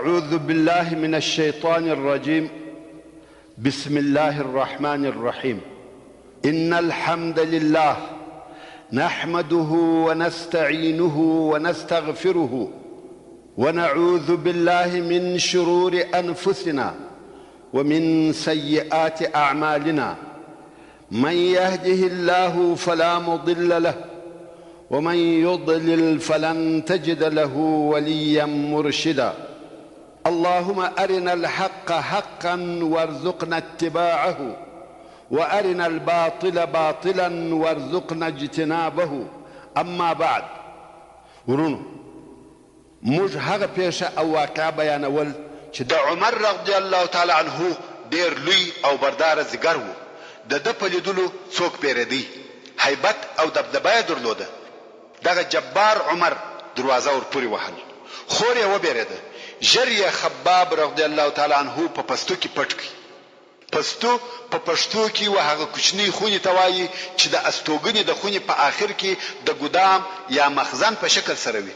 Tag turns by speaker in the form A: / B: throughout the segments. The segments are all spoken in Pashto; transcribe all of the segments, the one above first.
A: أعوذ بالله من الشيطان الرجيم. بسم الله الرحمن الرحيم. إن الحمد لله نحمده ونستعينه ونستغفره ونعوذ بالله من شرور أنفسنا ومن سيئات أعمالنا. من يهده الله فلا مضل له ومن يضلل فلن تجد له وليا مرشدا. اللهم أرنا الحق حقا وارزقنا اتباعه وأرنا الباطل باطلا وارزقنا اجتنابه. اما بعد، ورونو موږ هغه پیښه او واقعه بیانول چې د عمر رضی الله تعالی عنه ډیر لوی او بردار زیګر و. د ده په لیدلو څوک پیردی، هیبت او دبدبه یې درلوده. دغه جبار عمر دروازه ورپورې وهل، خور یې وبېرېده. ژر یې خباب رضی الله تعالی عنه په پستو کې پټ کړي. پستو په پښتو کې هغه کوچنی خونې ته وایي چې د استوګنې د خونې په آخر کې د ګدام یا مخزن په شکل سره وي،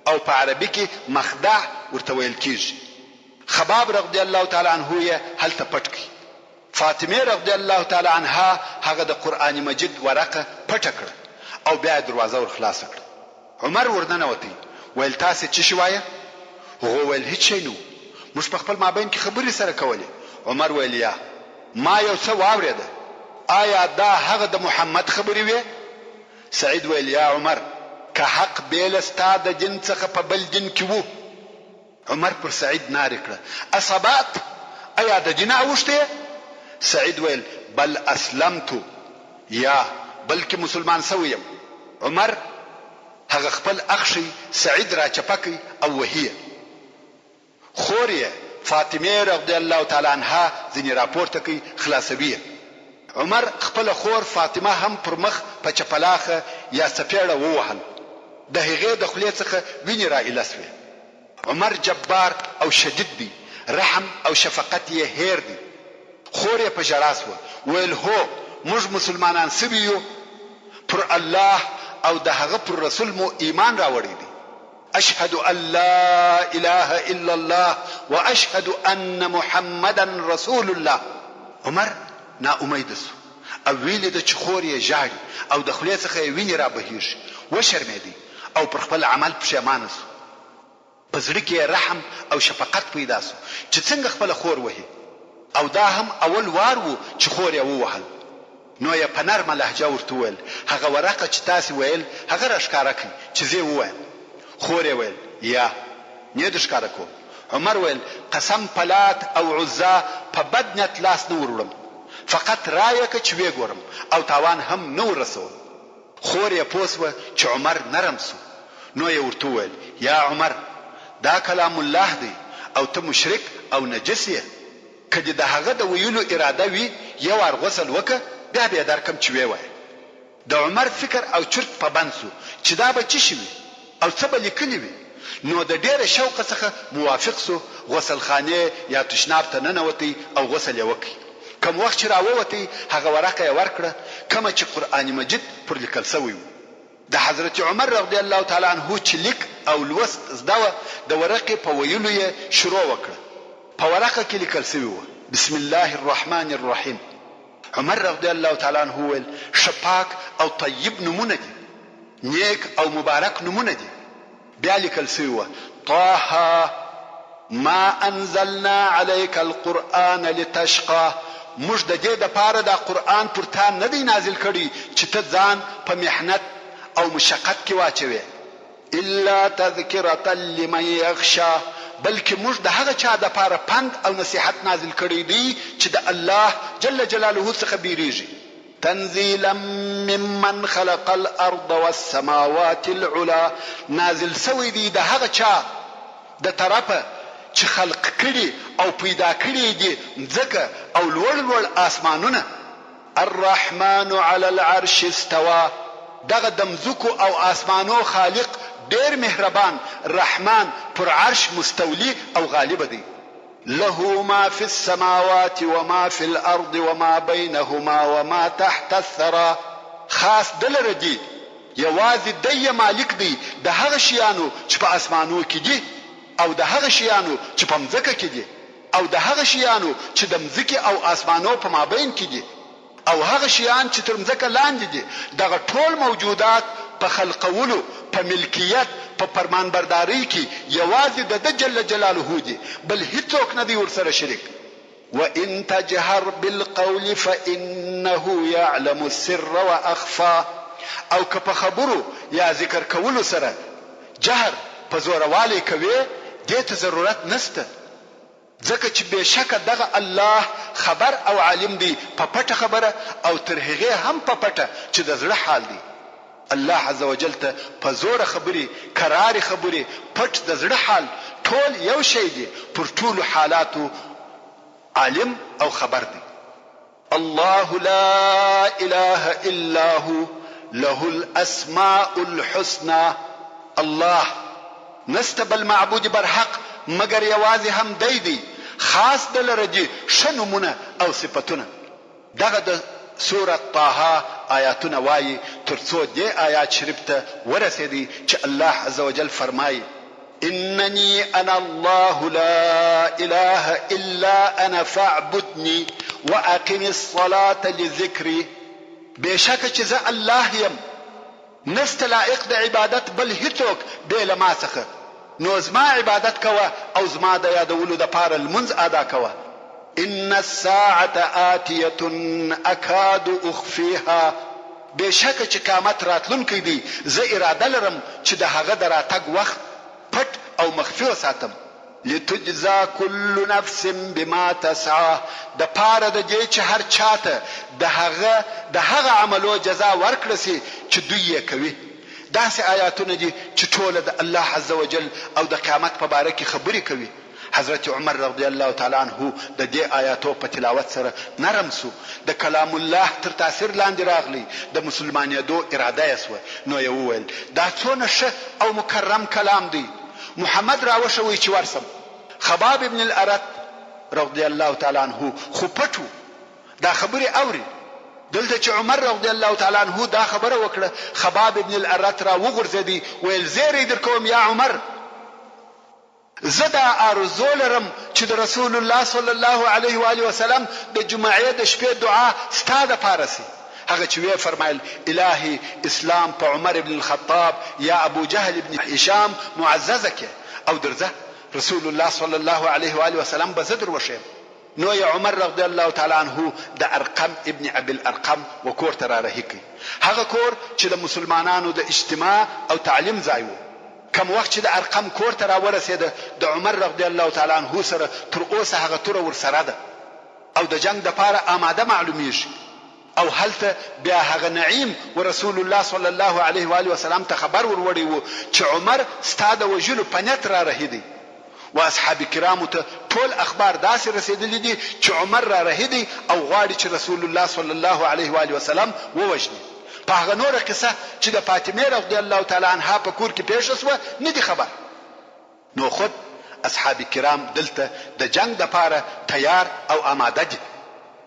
A: او په عربي کې مخدع ورته ویل کېږي. خباب رضی الله تعالی عنه یې هلته پټ کړي. فاطمه رضی الله تعالی عنها هغه د قرآن مجید ورقه پټه کړه او بیا دروازه ور خلاصه کړه. عمر ورننوتی، ویل تاسې څه شی وایه؟ هغه ویل هیڅ شی نه، موږ په خپل مابین کې خبرې سره کولې. عمر ویل یا ما یو څه واورېده، آیا دا هغه د محمد خبرې وې؟ سعید ویل یا عمر، که حق بیل ستا د دین څخه په بل دین کې وو. عمر پر سعید نارې کړه، اصابات، آیا د دین اوښتې؟ سعید ویل بل اسلمتو، یا بلکې مسلمان سوی یم. عمر هغه خپل اخشي سعید را چپکی او وهیه. خور یې فاطمه رضی الله تعالی عنها ځینې راپورته کوي، خلاصوي. عمر خپل خور فاطمه هم پر مخ په چپلاخه یا سپېړه ووهل، د هغې د خولې څخه وینې را ایله سوې. عمر جبار او شدید دی، رحم او شفقت یې هیر دی. خور یې په ژړا سوه، ویل هو موږ مسلمانان سوي یو، پر الله او د هغه پر رسول مو ایمان راوړی دی. اشهد ان لا اله الا الله واشهد ان محمدا رسول الله. عمر نا امید سو او ویل د چخور یې ژاړي او د خولې څخه ویني را بهیږي. وشرمېدی او پر خپل عمل پښیمانه سو. په زړه کې رحم او شفقت پیدا سو چې څنګه خپل خور وهي، او دا هم اول وار وو چې خور یې ووهل. نو یې په نرمه لهجه ورته وویل، هغه ورقه چې تاسې ویل هغه راښکاره کړئ چې زه ووایم. خور یې ویل یا نه دې ښکاره کوم. عمر ویل قسم په لات او عزا په بد نیت لاس نه وروړم، فقط رایه که چې ویې ګورم او تاوان هم نه ورسوم. خور یې پوه سوه چې عمر نرم سو. نو یې ورته وویل یا عمر، دا کلام الله دی او ته مشرک او نجس یې. که دې د هغه د ویلو اراده وي یو وار غسل وکړه، بیا به یې درکم چې ویې وایه. د عمر فکر او چرت په بند سو چې دا به څه شي وي او څه به لیکلي وي. نو د ډېره شوقه څخه موافق سو، غسل خانې یا تشناب ته ننوتی او غسل یې وکړي. کوم وخت چې راووتی هغه ورقه یې ورکړه کومه چې قرآن مجید پر لیکل سوی و. د حضرت عمر رضی الله تعالی عنه چې لیک او لوست زده وه، د ورقې په ویلو یې شروع وکړه. په ورقه کې لیکل سوی و بسم الله الرحمن الرحیم. عمر رضی الله تعالی عنه ویل شپاک او طیب نمونه دي، نیک او مبارک نمونه دي. بیا لیکل سوی و طه ما انزلنا عليك القرآن لتشقى. موږ د دې دپاره دا قرآن پر تا نه دی نازل کړی چې ته ځان په محنت او مشقت کې واچوې. الا تذکرة لمن یخشى، بلکې موږ د هغه چا دپاره پند او نصیحت نازل کړی دی چې د الله جل جلاله څخه بیریږي. تنزیلا ممن خلق الارض والسماوات العلا، نازل سوی دی د هغه چا د طرفه چې خلق کړي او پیدا کړي دي ځکه او لوړ لوړ آسمانونه. الرحمن على العرش استوى، دغه د مځکو او آسمانو خالق ډیر مهربان رحمان پر عرش مستولی او غالب دی. له ما في السماوات وما في الارض وما بينهما وما تحت الثرى. خاص دلر دی، یوازې دی مالک دی د هغه شیانو چې په اسمانو کې دي او د هغه شیانو چې په مځکه کې دي او د هغه شیانو چې د مځکې او اسمانو په مابین کې دي او هغه شیان چې تر مځکه لاندې دي دغه ټول موجودات په خلقولو په ملکیت په فرمانبرداري کې یوازې د جل جلاله دي بل هیڅوک نه دی ورسره شریک وان تجهر بالقول فانه يعلم السر واخفى او که په خبرو یا ذکر کولو سره جهر په زوروالی کوي دې ته ضرورت نشته ځکه چې بشک دغه الله خبر او عالم دی په پټه خبره او تر هغه هم په پټه چې د زړه حال دی الله عز وجل ته په زور خبري قرار خبري پټ د زړه حال ټول یو شی دی پر ټول حالاتو عالم او خبر دی الله لا اله الا هو له الاسماء الحسنى الله نستبل معبود برحق مگر یوازې هم دی خاص د لرجي شنمونه او صفاتونه دغه د سوره طه آیاتونه وایي ترڅو دې آیات شریف ته ورسېدي چې الله عز وجل فرمایي انني انا الله لا اله الا انا فاعبدني واقم الصلاه لذكري بشک چې زه الله يم نست لائق د عبادت بل هیڅوک بل ما څخه نو زما عبادت کوه او زما د یادولو د پاره المنز ادا کوه ان الساعه آتيه اكاد اخفيها بشک چې قیامت راتلونکی دی زه اراده لرم چې د هغه دراتګ وخت پټ او مخفي وساتم لتجزا كل نفس بما تسعى د پاره د دې چې هر چاته د هغه عملو جزا ورکړي سي چې دوی یې کوي داسې آیاتونه دي چې ټول د الله عز وجل او د قیامت په باره کې خبرې کوي حضرت عمر رضی الله تعالی عنه د دې آیاتو په تلاوت سره نرم سو د کلام الله تر تاثیر لاندې راغلی د مسلمانېدو اراده یې سوه نو یې وویل دا څونه ښه او مکرم کلام دی محمد راوښوي چې ورسم خباب ابن الارت رضی الله تعالی عنه خو پټو دا خبرې اوري دلته چې عمر رضی الله تعالی عنه دا خبره وکړه خباب ابن الارت را وغورځېدی ویل زیری در کوم یا عمر زدا ارزو لرم چې د رسول الله صلی الله علیه و آله وسلم د جمعې د شپې دعا ستاده پارسي هغه چې وی فرمایل الهي اسلام په عمر ابن الخطاب یا ابو جهل ابن هشام معززه کې او درځه رسول الله صلی الله علیه و آله وسلم بزدر وشه نو یا عمر رضی الله تعالی عنه د ارقم ابن ابي الارقم وکور تر راهکی هغه کور چې د مسلمانانو د اجتماع او تعلیم ځای وو کوم وخت چې د ارقم کور ته راورسېده د عمر رضی الله تعالی عنه سره تر اوسه هغه تور ورسره ده او د جنگ د پاره آماده معلومیږي او هلته بیا هغه نعیم ورسول الله صلی الله علیه و آله وسلم ته خبر وروړی وو چې عمر ستاده وجلو پنځت را رهیدي واصحاب کرامو ته ټول اخبار داسې رسیدلي دي چې عمر را رهیدي او غواړي چې رسول الله صلی الله علیه و آله وسلم ووجني په هغه نور قصه چې د فاطمه رضی الله تعالی عنها په کور کې پیښ شوه نه دي خبر نو خود اصحاب کرام دلته د جنگ د پاره تیار او آماده دي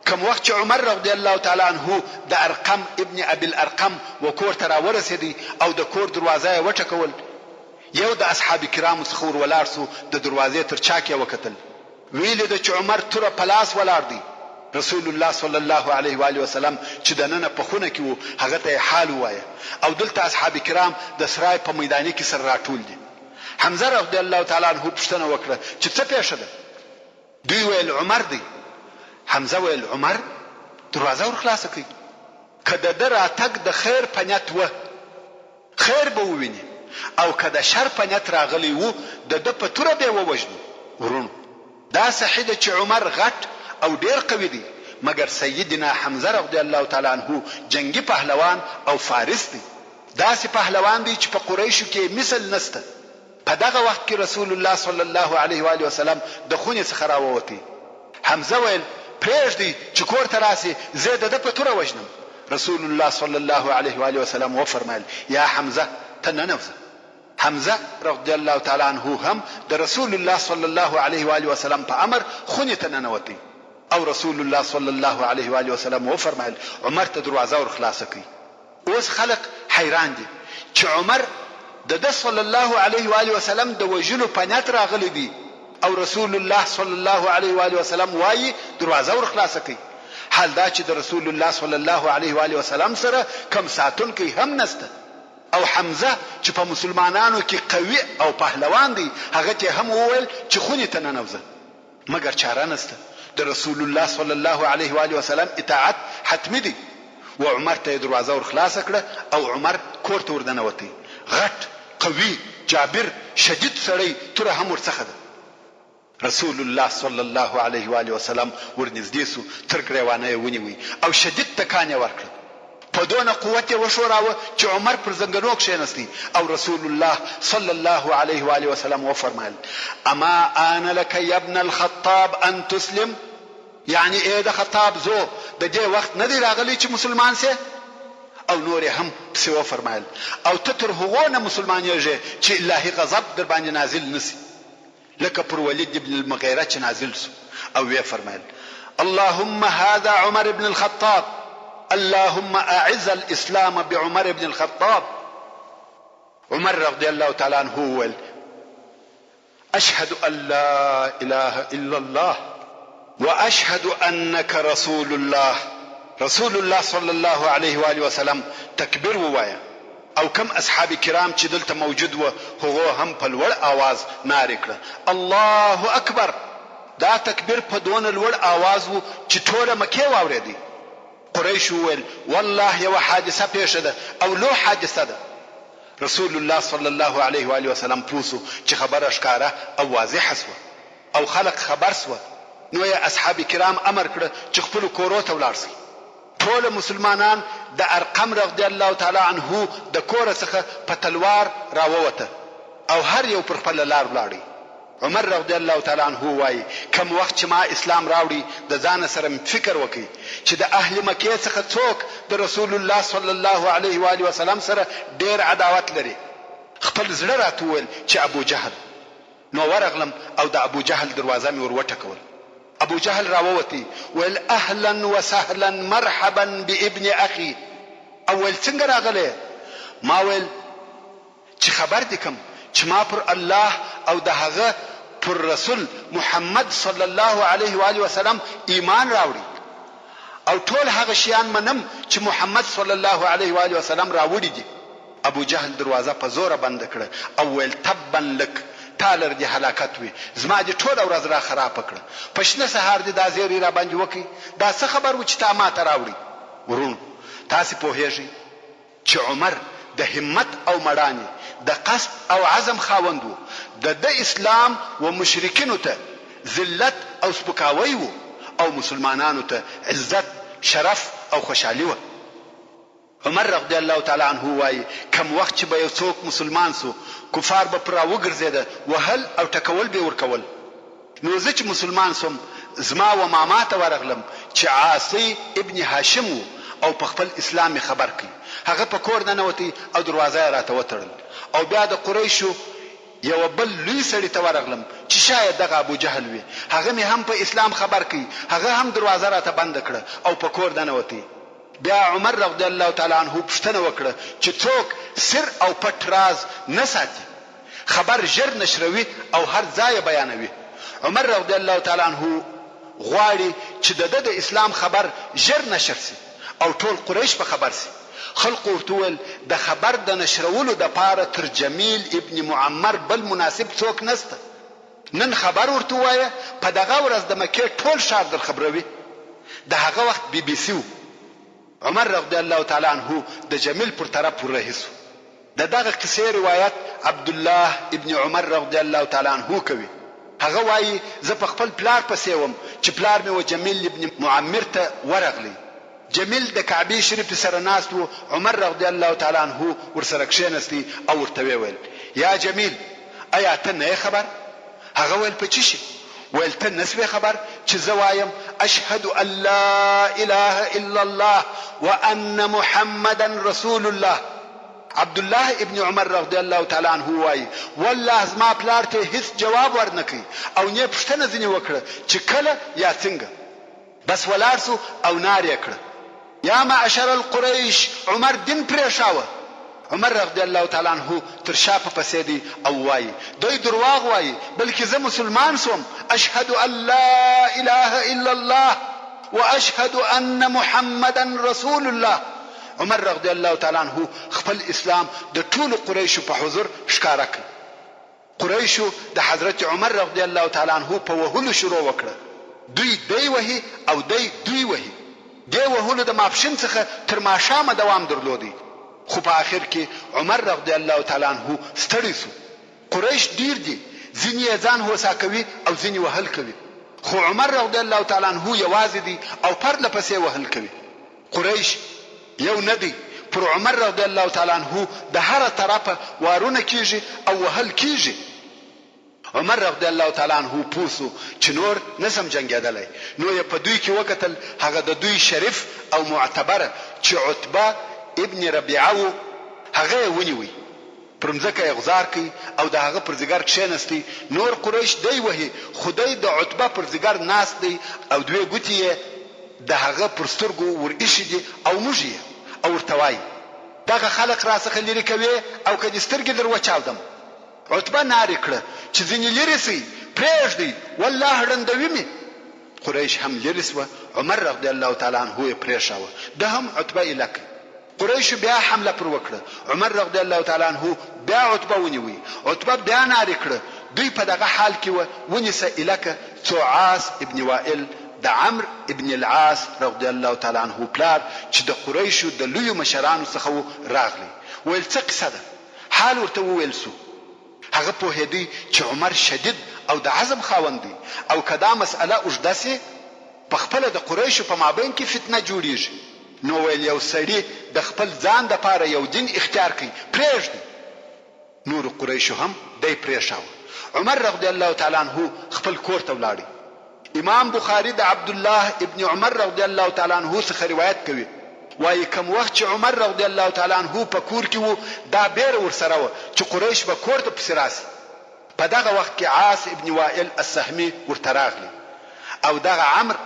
A: کوم وخت چې عمر رضی الله تعالی عنه د ارقم ابن ابي الارقم وکور ته راورسېدی او د کور دروازه یې وټکول یو د اصحاب کرام څخه ولار سو د دروازې تر چا کې وکتل ویل د چې عمر تر پلاس ولار دی رسول الله صلی الله علیه و آله وسلم چې د نن په خونه کې وو هغه ته حال وایي او دلته اصحاب کرام د سرای په میداني کې سره راټول دي حمزه رضی الله تعالی عنہ پوښتنه وکړه چې څه پیښه ده دوی ویل عمر دی حمزه ویل عمر دروازه ور خلاصه کړئ کله د راتګ د خیر پنیت و خیر به وویني او کله شر پنیت راغلی وو د په توره به ووجنو ورونو دا صحیح ده چې عمر غټ او ډیر قوي دی مگر سیدنا حمزه رضی الله تعالی عنہ جنگي پهلوان او فارس دی داسې پهلوان دی چې په قریشو کې مثل نسته په دغه وخت کې رسول الله صلی الله علیه و آله وسلم د خونې څخه راووتی حمزه ویل پرېږدي چې کور ته راسي زه د په توره وژنم رسول الله صلی الله علیه و آله وسلم وفرمایل یا حمزه تننوزه حمزه رضی الله تعالی عنہ هم د رسول الله صلی الله علیه و آله وسلم په امر خونې ته ننوتی او رسول الله صلی الله علیه و آله وسلم وفرمایل عمر ته دروازه ور خلاصه کړئ اوس خلق حیران دي چې عمر د ده صلی الله علیه و آله وسلم د وژلو په نیت راغلی دي او رسول الله صلی الله علیه و آله وسلم وایي دروازه ور خلاصه کړي. حال دا چې د رسول الله صلی الله علیه و آله وسلم سره کم ساتونکی هم نشته او حمزه چې په مسلمانانو کې قوي او پهلوان دی هغه ته هم وویل چې خونې ته ننوځه مګر چاره نشته. د رسول الله صلی الله علیه و آله وسلم اطاعت حتمی دی و عمر ته دروازه ور خلاصه کړه او عمر کور ته ورننوتی. غټ قوي جابر شدید سړی توره هم ورڅخه ده. رسول الله صلی الله علیه و آله وسلم ورنږدې سو تر ګریوانه یې ونیوی او شدید تکان یې ورکړ. په دونه قوت یې وشوراوه چې عمر پر زنګنو کښېنستی او رسول الله صلی الله علیه و آله وسلم وفرمایل اما آن لك یا ابن الخطاب ان تسلم، یعنی ای د خطاب زو د دې وخت نه دی راغلی چې مسلمان سي؟ او نور هم پسې وفرمایل او ته تر هغو نه مسلمانېږې چې الهي غضب در باندې نازل نسي لکه پر ولید ابن المغیره چې نازل سو. او وی فرمایل اللهم هذا عمر بن الخطاب اللهم اعز الاسلام بعمر بن الخطاب. عمر رضی الله تعالی عنه وویل اشهد ان لا اله الا الله واشهد انك رسول الله. رسول الله صلی الله علیه و آله وسلم تکبیر ووایا او کم اصحاب کرام چې دلته موجود و هغه هم په لوړ आवाज ناره کړه الله اکبر. دا تکبیر په دون لوړ आवाज وو چې ټول مکه واورېدي. قریش وویل والله یو حادثه پیښه ده او لو حادثه ده. رسول الله صلی الله علیه و آله وسلم پوسو چې خبره ښکاره او واضحه سوه او خلق خبر سوه. نو یې اصحاب کرام امر کړه چې خپل کورو ته ولاړ شي. ټول مسلمانان د ارقم رضی الله تعالی عنه د کور څخه په تلوار راووته او هر یو پر خپل لار ولاړی. عمر رضی الله تعالی عنه وایي کوم وخت چې ما اسلام راوړي د ځان سره فکر وکړي چې د اهل مکه څخه څوک د رسول الله صلی الله علیه و آله وسلم سره ډیر عداوت لري خپل زړه راتول چې ابو جهل. نو ورغلم او د ابو جهل دروازه مې ور وټکول. ابو جهل راووتی ویل اهلا وسهلا مرحبا بابن اخي. اول څنګه راغلی؟ ما ویل چې خبر دې کوم چې ما پر الله او د هغه پر رسول محمد صلی الله علیه و آله وسلم ایمان راوړي او ټول هغه شیان منم چې محمد صلی الله علیه و آله وسلم راوړي دي. ابو جهل دروازه په زور بند کړه او ویل تبا لك تالر دی هلاکت وي زما دي ټول ورځ را خراب کړه. پښنه سهار دي دا زیری را باندې وکي دا څه خبر و چې تا ما ته راوړي. ورونو تاسو پوهیږئ چې عمر د همت او مړانې د قصد او عزم خاوند و. د اسلام و مشرکینو ته ذلت او سپکاوی و او مسلمانانو ته عزت شرف او خوشحالي و. عمر رضی الله تعالی عنه وایي کم وخت چې به یو څوک مسلمان سو کفار به پر وګرځیده وهل او ټکول به ورکول. نو زه چې مسلمان سوم زما و ماما ته ورغلم چې عاصی ابن هاشم و او په خپل اسلام خبر کړي. هغه په کور ننوتی او دروازه راته وتړل او بیا د قریشو یو بل لوی سړی ته ورغلم چې شاید دغه ابو جهل وي. هغه مې هم په اسلام خبر کړي هغه هم دروازه راته بند کړه او په کور ننوتی. بیا عمر رضی الله تعالی عنه پوښتنه وکړه چې څوک سر او پټ راز نه ساتي خبر ژر نشروي او هر ځای بیانوي. عمر رضی الله تعالی عنه غواړي چې د اسلام خبر ژر نشر شي او ټول قریش په خبر شي. خلق ورته ویل د خبر د نشرولو د پاره تر جمیل ابن معمر بل مناسب څوک نسته. نن خبر ورته وایه په دغه ورځ د مکه ټول شهر در خبروي. د هغه وخت بي بي سي عمر رضی الله تعالی عنه د جمیل پر طرف ورهیسو. دغه قصې روایت عبد الله ابن عمر رضی الله تعالی عنه کوي. هغه وایي زه په خپل پلار پسې وم چې پلار مې و جمیل ابن معمر ته ورغلی. جمیل د کعبه شریف سره ناست و. عمر رضی الله تعالی عنه ورسره کښېنستی او ورته ویل یا جمیل ایا ته نه خبر؟ هغه ویل په چی شي؟ ویل ته نسوې خبر چې زه وایم اشهد ان لا اله الا الله وان محمدا رسول الله. عبد الله ابن عمر رضی الله تعالی عنه وایي والله زما پلار ته هیڅ جواب ورنکړي او نه پوښتنه ځنې وکړه چې کله یا څنګه. بس ولاړ سو او نار یې کړه یا معشر القریش عمر دین پرېښاوه عمر رضی الله تعالی عنہ تر شا په پسې دی او وایي دوی درواغ وایي بلکې زه مسلمان سوم اشهد ان لا اله الا الله واشهد ان محمدا رسول الله. عمر رضی الله تعالی عنہ خپل اسلام د ټولو قریشو په حضور ښکارا کړ. قریشو د حضرت عمر رضی الله تعالی عنہ په وهلو شروع وکړه. دوی وهي او دوی وهي. دی وهلو د ماپښین څخه تر ماښامه دوام درلودي. خو په اخر کې عمر رضی الله تعالی عنہ ستړی شو. قریش ډیر دي، ځینې ځان هوسا کوي او ځینې وهل کوي. خو عمر رضی الله تعالی عنہ یوازې دي او پرله پسې وهل کوي. قریش یو ندی پر عمر رضی الله تعالی عنہ د هر طرفه وارونه کیږي او وهل کیږي. عمر رضی الله تعالی عنہ پوسو چې نور نسم جنگیدلای، نو یې په دوی کې وکتل هغه د دوی شریف او معتبر چې عتبه ابن ربيعه هغه ونیوي، پرمځکه غزار کوي او د هغه پر زګر کښینستی. نور قریش دی وهي، خدای د عتبه پر زګر ناس دی او دوی ګوتې د هغه پر سترګو ورېشي دي او موږي او ورتوای دغه خلق را څخه لري کوي او کدي سترګې در وچاودم. عتبه ناری کړه چې ځینې لري سي پرېږدي والله رندوي می. قریش هم لري سو. عمر رضی الله تعالی عنہ یې پرېښاوه، ده هم عتبه الک. قریش بیا حمله پر وکړه. عمر رضی الله تعالی عنہ بیا عتبه ونیوي. عتبه بیا ناری کړه. دوی په دغه حال کې ونیسه الک څو عاص ابن وائل د عمرو ابن العاص رضی الله تعالی عنہ پلار چې د قریشو د لوی مشرانو څخه راغلی. ویل څه قصه ده؟ حال ورته وویل سو. هغه په هدي چې عمر شدید او د عزم خاوند دی او کدا مسأله اوږده سي په خپل د قریشو په مابین کې فتنه جوړیږي. نو ویل یو سړی د خپل ځان د پاره یو دین اختیار کړي پرېږدي. نور قریشو هم دای پرېښاو. عمر رضی الله تعالی عنہ خپل کور ته ولاړ. امام بخاری د عبد الله ابن عمر رضی الله تعالی عنہ څخه روایت کوي، وایي کوم وخت چې عمر رضی الله تعالی عنہ په کور کې وو دا بیر ورسره و چې قریش به کور ته پسې راسي. په دغه وخت کې عاص ابن وائل السهمي ورته راغلی او دغه عمرو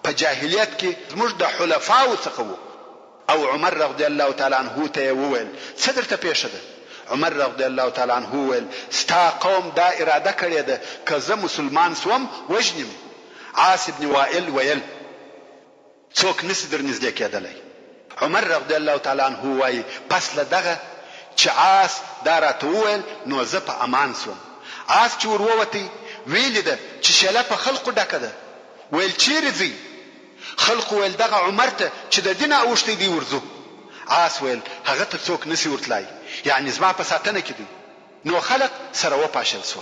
A: په جاهلیت کې زموږ د حلفاو څخه وو. او عمر رضی الله تعالی عنہ ته وویل څه درته پیښه ده؟ عمر رضی الله تعالی عنہ ویل ستا قوم دا اراده کړې ده که زه مسلمان سوم وژنم. عاص ابن وائل ویل څوک نسی در نږدې کېدلی. عمر رضی الله تعالی عنہ وایي پس له دغه چې عاص دا راته وویل نو زه په امان سوم. عاص چې ور ووتی ویلې ده چې شله په خلقو ډکه ده. ویل چیرې ځي؟ خلق ویل دغه عمر ته چې د دینه اوښتی دی ورځو. عاص ویل هغه ته څوک نسی ورتلای، یعنی زما په ساتنه کې دی. نو خلق سره وپاشل سو.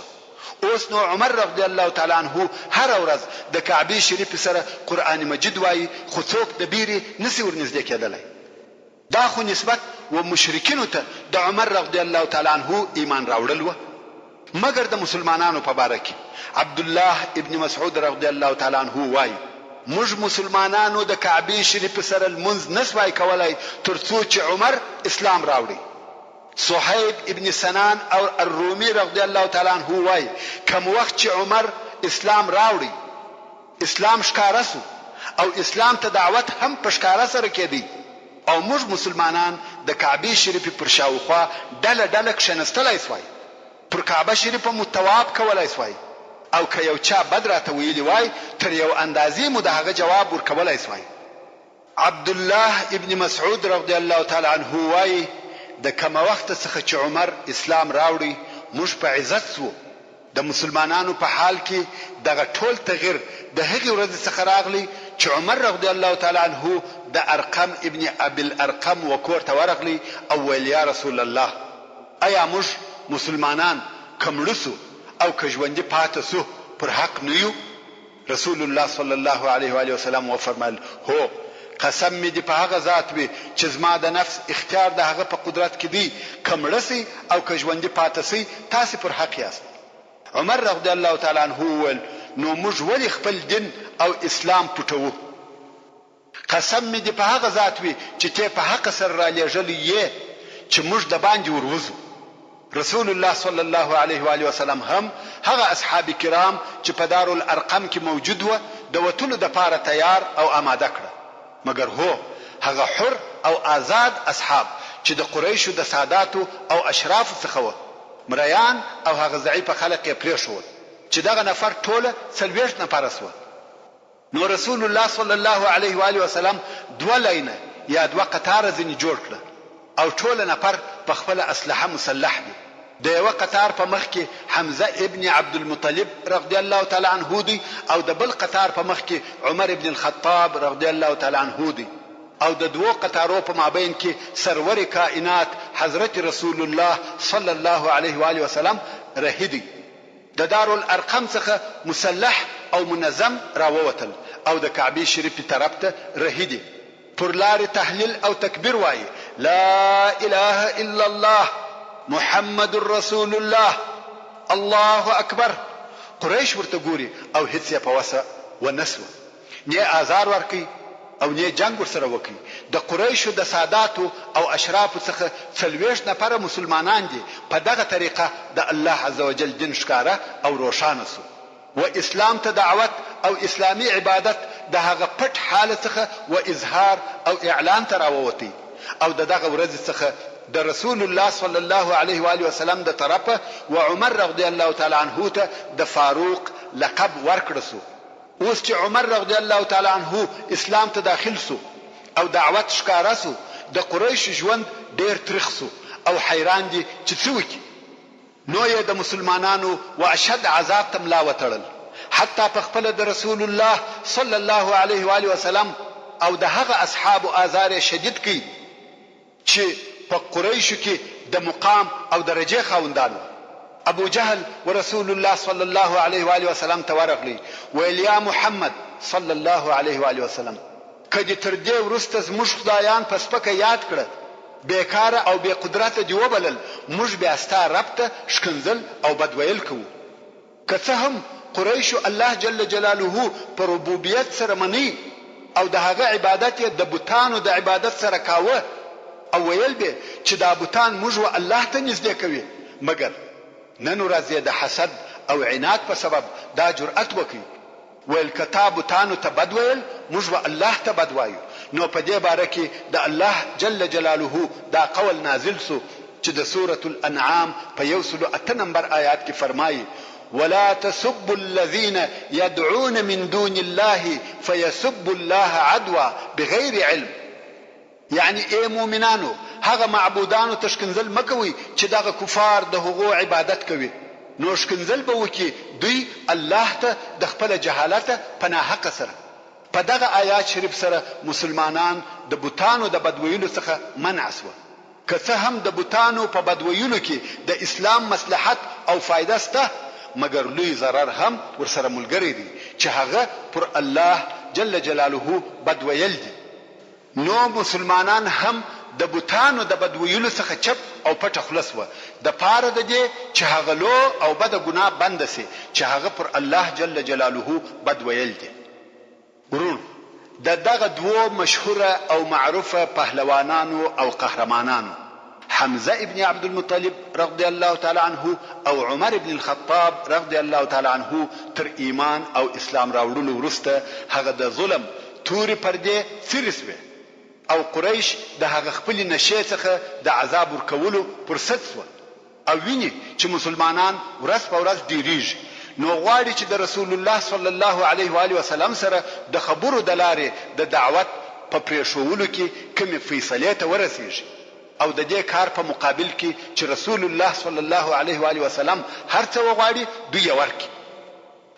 A: اوس نو عمر رضی الله تعالی عنہ هر ورځ د کعبه شریف سره قران مجید وایي، خو څوک د بیري نسی ورنږدې کېدلی. دا خو نسبت و مشرکینو ته د عمر رضی الله تعالی عنہ ایمان راوړل و. مګر د مسلمانانو په باره کې عبد الله ابن مسعود رضی الله تعالی عنہ وایي موږ مسلمانانو د کعبه شریف سره المنز نسوای کولای ترڅو چې عمر اسلام راوړي. صهيب ابن سنان او الرومي رضی الله تعالی عنہ وایي کوم وخت چې عمر اسلام راوړي اسلام ښکارا سو او اسلام ته دعوت هم په ښکارا سره کېدی او موږ مسلمانان د کعبه شریف پر شاوخوا ډله ډله کښنستلای سوای، پر کعبه شریف متواب کولای سوای او که یو چا بدر ته ویلی وای تر یو اندازې مو د هغه جواب ورکولای سوای. عبد الله ابن مسعود رضی الله تعالی عنہ وایي د کوم وخت څخه چې عمر اسلام راوړي موږ په عزت سو. د مسلمانانو په حال کې دغه ټول تغییر د هغې ورځې څخه راغلی چې عمر رضی الله تعالی عنہ د ارقم ابن ابي الارقم وکور ته ورغلی او ویل یا رسول الله ایا موږ مسلمانان کمړسو او که ژوندي پاتې سو پر حق نه یو؟ رسول الله صلی الله علیه و آله وسلم وفرمایل هو قسم می دی په هغه ذات وي چې زما د نفس اختیار د هغه په قدرت کې دی، کمړسي او که ژوندي پاتې سي تاسو پر حق یاست. عمر رضی الله تعالی عنہ ول نو موږ ولې خپل دین او اسلام پټو؟ قسم می دی په هغه ذات وي چې ته په حق سره را لېږلی یې چې موږ د باندې وروزو. رسول الله صلی الله علیه و آله وسلم هم هغه اصحاب کرام چې په دار الارقم کې موجود و د وټولو د پاره تیار او آماده کړ. مګر هو هغه حر او آزاد اصحاب چې د قریشو د ساداتو او اشرافو څخه و. مریان او هغه ضعیفه خلک یې پرېښول چې دغه نفر ټوله 40 نفره سوه. نو رسول الله صلی الله علیه و آله وسلم 2 لاینه یا 2 قطاره ځینې جوړ کړه او ټول نفر په خپل اسلحه مسلح دي. د یو قطار په مخ کې حمزه ابن عبد المطلب رضی الله تعالی عنه دی او د بل قطار په مخ کې عمر ابن الخطاب رضی الله تعالی عنه دی او د 2 قطارو په مابین کې سرور کائنات حضرت رسول الله صلی الله علیه و آله وسلم رهیدي. د دارالارقم څخه مسلح او منظم راووتل او د کعبه شریف طرف ته رهیدي. پر لار تحلیل او تکبیر وایي لا اله الا الله محمد رسول الله الله اکبر. قریش ورته ګوري او هیڅ یې په وسه ونسوه، نه آزار ورکي او نه جنگ ورسره وکي. د قریشو د ساداتو او اشرافو څخه 40 نفره مسلمانان دي. په دغه طریقه د الله عزوجل دین ښکارا او روښانه سو و اسلام ته دعوت او اسلامی عبادت د هغه پټ حالت څخه و اظهار او اعلان ته راووتی او دغه ورځ څخه د رسول الله صلی الله علیه و آله وسلم د طرفه و عمر رضی الله تعالی عنه ته د فاروق لقب ورکړ سو. اوس چې عمر رضی الله تعالی عنه اسلام ته داخل سو او دعوت ښکارا سو، د قریش ژوند ډیر ترخ سو او حیران دي چې څه وکړي. نو یې د مسلمانانو و اشد عذاب ته ملا وتړل، حتی په خپل د رسول الله صلی الله علیه و آله وسلم او د هغه اصحاب آزار شدید کی چې په قریشو کې د مقام او درجه خاوندانو. ابو جهل ورسول الله صلی الله علیه و آله وسلم ته ورغلی ویل یا محمد صلی الله علیه و آله وسلم کدی تر دې ورسته زموږ خدایان په سپکه یاد کړه، بیکاره او بے قدرت دی وبلل، موږ بیا ستا رب ته شکنځل او بدویل کوو. که څه هم قریشو الله جل جلاله پر ربوبیت سره منی او د هغه عبادت د بوتانو د عبادت سره کاوه او ویل به چې دا بوتان موږ و الله ته نږدې کوي، مګر نن ورځ د حسد او عناد په سبب دا جرأت وکړي ویل کتا بوتانو ته بد ویل موږ و الله ته بد وایو. نو په دې باره کې د الله جل جلاله دا قول نازل سو چې د سورة الانعام په 108 نمبر آیات کې فرمایي ولا تسبوا الذين يدعون من دون الله فيسبوا الله عدوا بغير علم. یعنی ای مومنانو هغه معبودانو تشکنزل مکوي چې دغه کفار د هغو عبادت کوي، نو شکنزل به وکي دوی الله ته د خپل جهالت پناه حق سره. په دغه آیات شریف سره مسلمانان د بوتانو د بدویلو څخه منع سو. که څه هم د بوتانو په بدویلو کې د اسلام مصلحت او فائدہ سته، مګر لوی ضرر هم ورسره ملګری دي چې هغه پر الله جل جلاله بدویل دي. نو مسلمانان هم د بوتانو د بدویلو څخه چپ او پټه خلاص و د پاره د دې چې هغه لو او بد ګناه بند سي چې هغه پر الله جل جلاله بدویل دي. ورون دغه 2 مشهوره او معروفه پهلوانانو او قهرمانانو حمزه ابن عبد المطلب رضی الله تعالی عنه او عمر ابن الخطاب رضی الله تعالی عنه تر ایمان او اسلام راوړلو وروسته هغه د ظلم توري پردې سریسوي او قریش د هغه خپل نشه څخه د عذاب ورکولو فرصت سو او ویني چې مسلمانان ورځ په ورځ ډیریږي. نو غواړي چې د رسول الله صلی الله علیه و آله وسلم سره د خبرو د لارې د دعوت په پریښولو کې کومې فیصله ته ورسیږي او د دې کار په مقابل کې چې رسول الله صلی الله علیه و آله وسلم هر څه وغواړي دوی ورکي.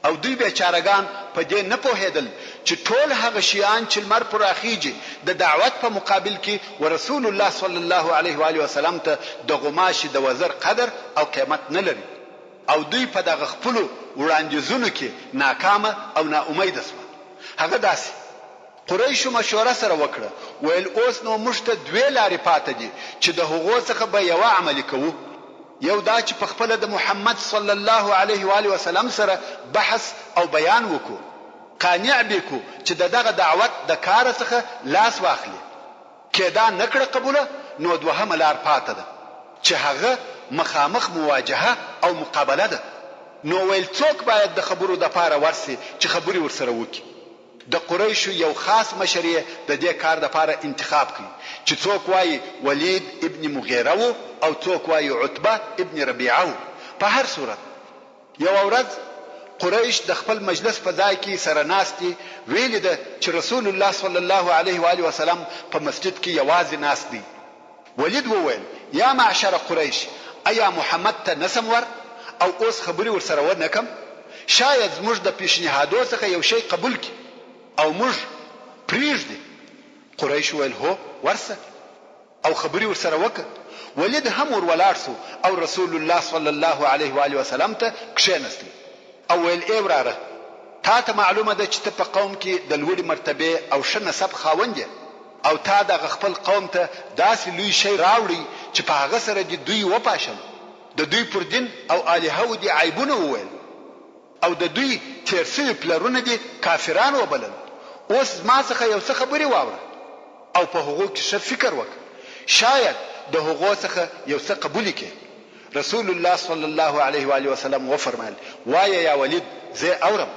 A: او دوی بیچارهګان په دې نه پوهېدل چې ټول هغه شیان چې لمر پر اخیږي د دعوت په مقابل کې ورسول الله صلی الله علیه و آله وسلم ته د غماشي د وزر قدر او قیمت نه لري او دوی په دغه خپل وړاندیزونو کې ناکامه او ناامیده شول. هغه داسې قریشو مشوره سره وکړه ویل اوس نو موږ ته 2 لارې پاتې دي چې د هغو څخه به یو عمل کوو. یو دا چې په خپل د محمد صلی الله علیه و آله وسلم سره بحث او بیان وکړو، قانع بکو چې دغه دعوت د کار څخه لاس واخلي. کدا نکړه قبوله نو دوهمه لار پاتې ده چې هغه مخامخ مواجهه او مقابله ده. نو ویل څوک باید د خبرو د پاره ورسي چې خبري ورسره وکړي. د قریشو یو خاص مشر یې د دې کار دپاره انتخاب کړي چې څوک وایي ولید ابن مغیره و او څوک وایي عتبه ابن ربیعه و. په هر صورت یوه ورځ قریش د خپل مجلس په ځای کې سره ناستي ویلې ده چې رسول الله صلی الله علیه و آله وسلم په مسجد کې یوازې ناست دی. ولید وویل یا معشر قریش ایا محمد ته نسم ور او اوس خبرې ورسره ونکم؟ شاید زموږ د پیشنهادو څخه یو شی قبول کړي او موږ پرېږدي. قریش ویل هو ورسه او خبرې ورسره وکړه. ولید هم ور ولاړ سو او رسول الله صلی الله علیه و آله وسلم ته کښېنستی او ویل ای وراره تا ته معلومه ده چې ته په قوم کې د لوړې مرتبې او ښه نسب خاوند یې او تا دغه خپل قوم ته داسې لوی شی راوړي چې په هغه سره دې دوی وپاشل، د دوی پر دین او الهو دې عیبونه وویل او د دوی تیر سوي پلرونه دې کافران وبلل. اوس زما څخه یو څه خبرې واوره او په هغو کې ښه فکر وکړه، شاید د هغو څخه یو څه قبول کړي. رسول الله صلی الله علیه و آله وسلم وفرمایل وایه یا ولید زه اورم.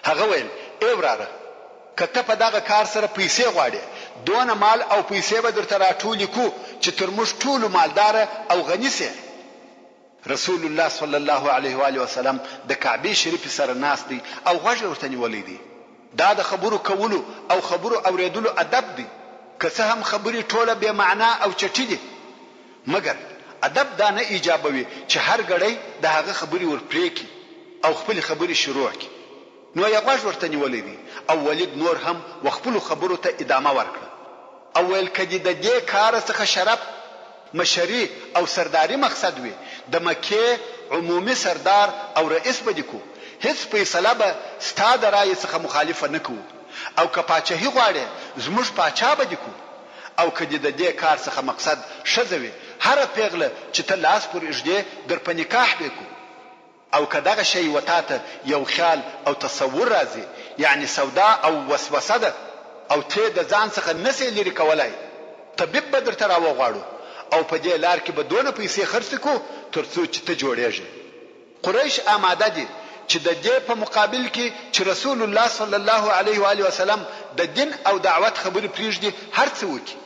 A: هغه ویل ای وراره که ته په دغه کار سره پیسې غواړې دونه مال او پیسې به درته راټولې کو چې تر موږ ټولو مالداره او غني سې. رسول الله صلی الله علیه و آله وسلم د کعبې شریفې سره ناست دی او غوږ ورته نیولی دی. دا د خبرو کولو او خبرو اوریدلو ادب دی، که څه هم خبرې ټوله بې معنا او چټي دي، مګر ادب دا نه ایجابوي چې هر ګړی د هغه خبرې ورپرېږي او خپلې خبرې شروع کړي. نو یې غوږ ورته نیولی دی او ولید نور هم وخپلو خبرو ته ادامه ورکړه او ویل که دې د دې کار څخه شرف، مشري او سرداري مقصد وي د مکې عمومي سردار او رئیس به دې کو، هیڅ فیصله به ستا د رایې څخه مخالفه نه کوو، او که پاچاهي غواړې زموږ پاچا به دې کو، او که دې د دې کار څخه مقصد ښځه وي هره پیغله چې ته لاس پر اږدې در په نکاح به کو، او که دغه شی وتا ته یو خیال او تصور راځي یعنی سودا او وسوسه ده او ته د ځان څخه نسې لرې کولای، طبیب به درته راوغواړو او په دې لار کې به دونه پیسې خرڅ کو تر څو چې ته جوړېږې. قریش آماده دي چې د دې په مقابل کې چې رسول الله صلی الله علیه و آله وسلم د دین او دعوت خبرې پرېږدي هر څه وکړي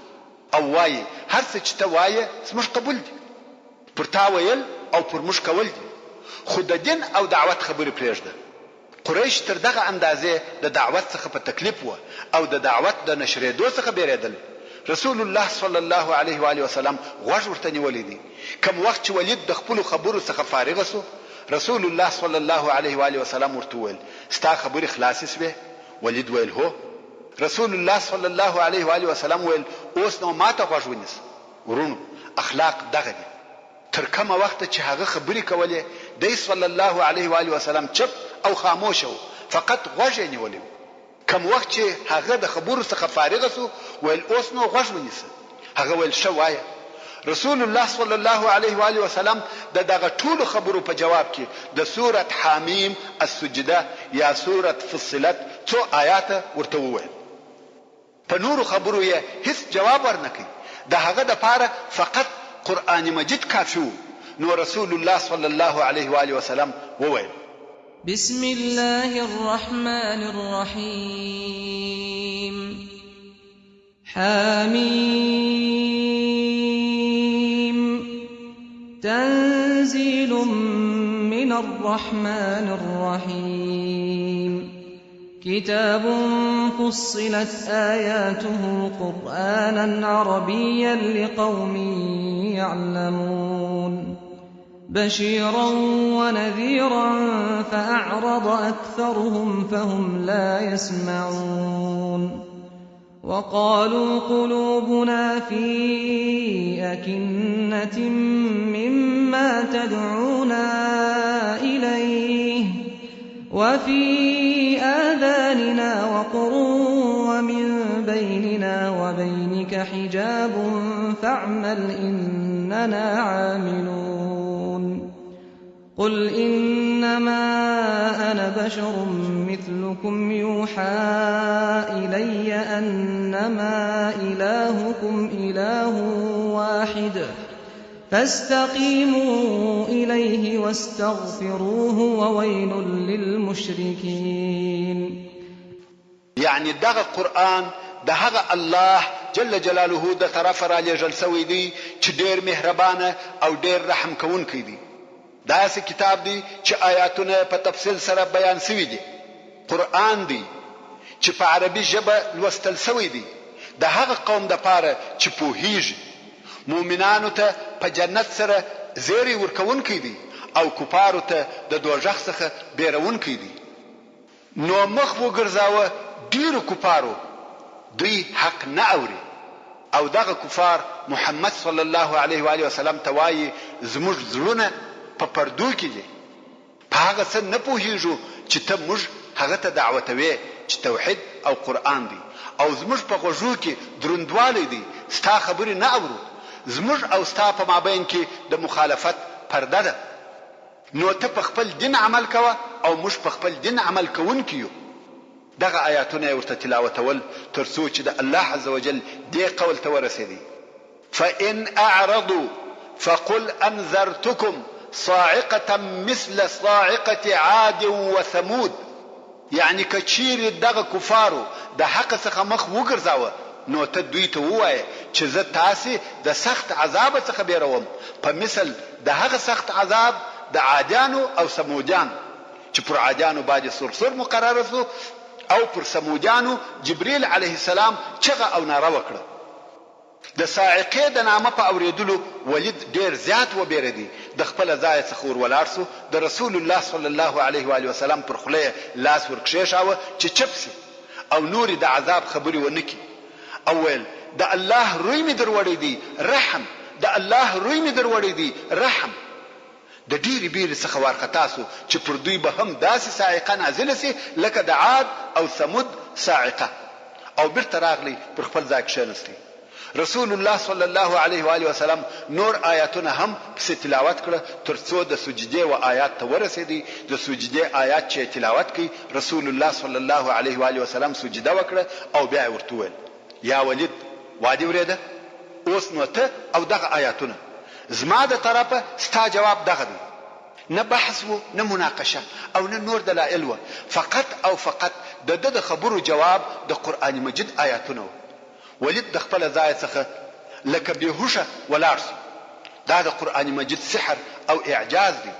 A: او وایي هر څه چې ته وایې زموږ قبول دي، پر تا ویل او پر موږ کول دي، خو د دین او دعوت خبرې پرېږده. قریش تر دغه اندازې د دعوت څخه په تکلیف و او د دعوت د نشرېدو څخه بیرېدل. رسول الله صلی الله علیه و آله وسلم غوږ ورته نیولی دی. کوم وخت چې ولید د خپلو خبرو څخه فارغ سو رسول الله صلی الله علیه و آله وسلم ورته وویل ستا خبرې خلاصې سوې؟ ولید ویل هو. رسول الله صلی الله علیه و آله وسلم ویل اوس نو ماته غوږ ونیسه. ورونو اخلاق دغه دي، تر کومه وخته چې هغه خبرې کولې دی صلی الله علیه و آله وسلم چپ او خاموش و، فقط غوږ یې نیولی. کوم وخت چې هغه د خبرو څخه فارغ سو ویل اوس نو غوږ ونیسه. هغه ویل ښه وایه. رسول الله صلی الله علیه و آله وسلم د دغه ټولو خبرو په جواب کې د سورت حامیم السجده یا سورت فصلت څو آیاته ورته وویل. په نورو خبرو یې هیڅ جواب ورنکړي، د هغه دپاره فقط قرآن مجید کافي و. نو رسول الله صلی الله علیه و آله وسلم وویل
B: بسم الله الرحمن الرحیم حمیم تنزیل من الرحمن الرحیم كتاب فصلت آياته قرآنا عربيا لقوم يعلمون بشيرا ونذيرا فأعرض أكثرهم فهم لا يسمعون وقالوا قلوبنا في أكنة مما تدعونا إليه وفي آذاننا وقر ومن بيننا وبينك حجاب فاعمل إننا عاملون قل إنما أنا بشر مثلكم يوحى إلي أنما إلهكم إله واحد فاستقيموا إليه واستغفروه وويل للمشركين.
A: یعنی دغه قرآن د هغه الله جل جلاله د طرفه را لېږل سوی دی چې ډېر مهربانه او ډېر رحم کوونکی دی. داسې کتاب دی چې آیاتونه په تفصیل سره بیان سوي دي. قرآن دی چې په عربي ژبه لوستل سوی دی د هغه قوم دپاره چې پوهیږي. مؤمنانو ته په جنت سره زیری ورکوونکی دی او کفارو ته د دوزخ څخه بیرونکی دی. نو مخ وګرځاوه ډیرو کفارو، دوی حق نه اوري او دغه کفار محمد صلی الله علیه و آله وسلم ته وایي زموږ زړونه په پردو کې دي، په هغه څه نه پوهیږو چې ته موږ هغه ته دعوتوې چې توحید او قرآن دی، او زموږ په غوږو کې دروندوالی دی، ستا خبرې نه اورو، زموږ او ستا په مابین کې د مخالفت پرده ده. نو ته په خپل دین عمل کوه او موږ په خپل دین عمل کوونکي یو. دغه آیاتونه ورته تلاوتول تر څو چې د الله عز وجل دې قول ته ورسېدی: فإن أعرضوا فقل أنذرتكم صاعقة مثل صاعقة عاد وثمود. یعنی که چیرې دغه کفارو د حق څخه مخ وګرځاوه نو ته دوی ته ووایه چې زه تاسې د سخت عذاب څخه بیروم په مثل د هغه سخت عذاب د عادیانو او سمودیانو چې پر عادیانو باندې سرسر مقرر شو او پر سمودیانو جبريل عليه السلام چغه او ناره وکړه. د صاعقې د نامه په اوریدلو ولید ډیر زیات وبېرېدی، د خپل ځای څخه ولاړ شو، د رسول الله صلی الله علیه و آله وسلم پر خوله لاس ورکښېښاوه چې چپ شي او نورې د عذاب خبرې ونه کړي، او ویل د الله روی مې دروړی دی رحم، د الله روی مې دروړی دی رحم. د ډېرې بیرې څخه وارخطا سو چې پر دوی به هم داسې صاعقه نازله سي لکه د عاد او ثمود صاعقه، او بیرته راغلی پر خپل ځای کښېنستی. رسول الله صلی الله علیه و آله وسلم نور آیاتونه هم پسې تلاوت کړه تر څو د سجدې و آیات ته ورسېدی. د سجدې آیات چې تلاوت کړي رسول الله صلی الله علیه و آله وسلم سجده وکړه او بیا ورته وویل: یا ولید وادي ورېده، اوس نو ته او دغه آیاتونه زما د طرفه ستا جواب دغه دی. نه بحث و نه مناقشه او نه نور دلائل و، فقط او فقط د د خبرو جواب د قرآن مجید آیاتونه و. ولید د خپل ځای څخه لکه بهوشه ولاړ شو. دا د قرآن مجید سحر او اعجاز دی،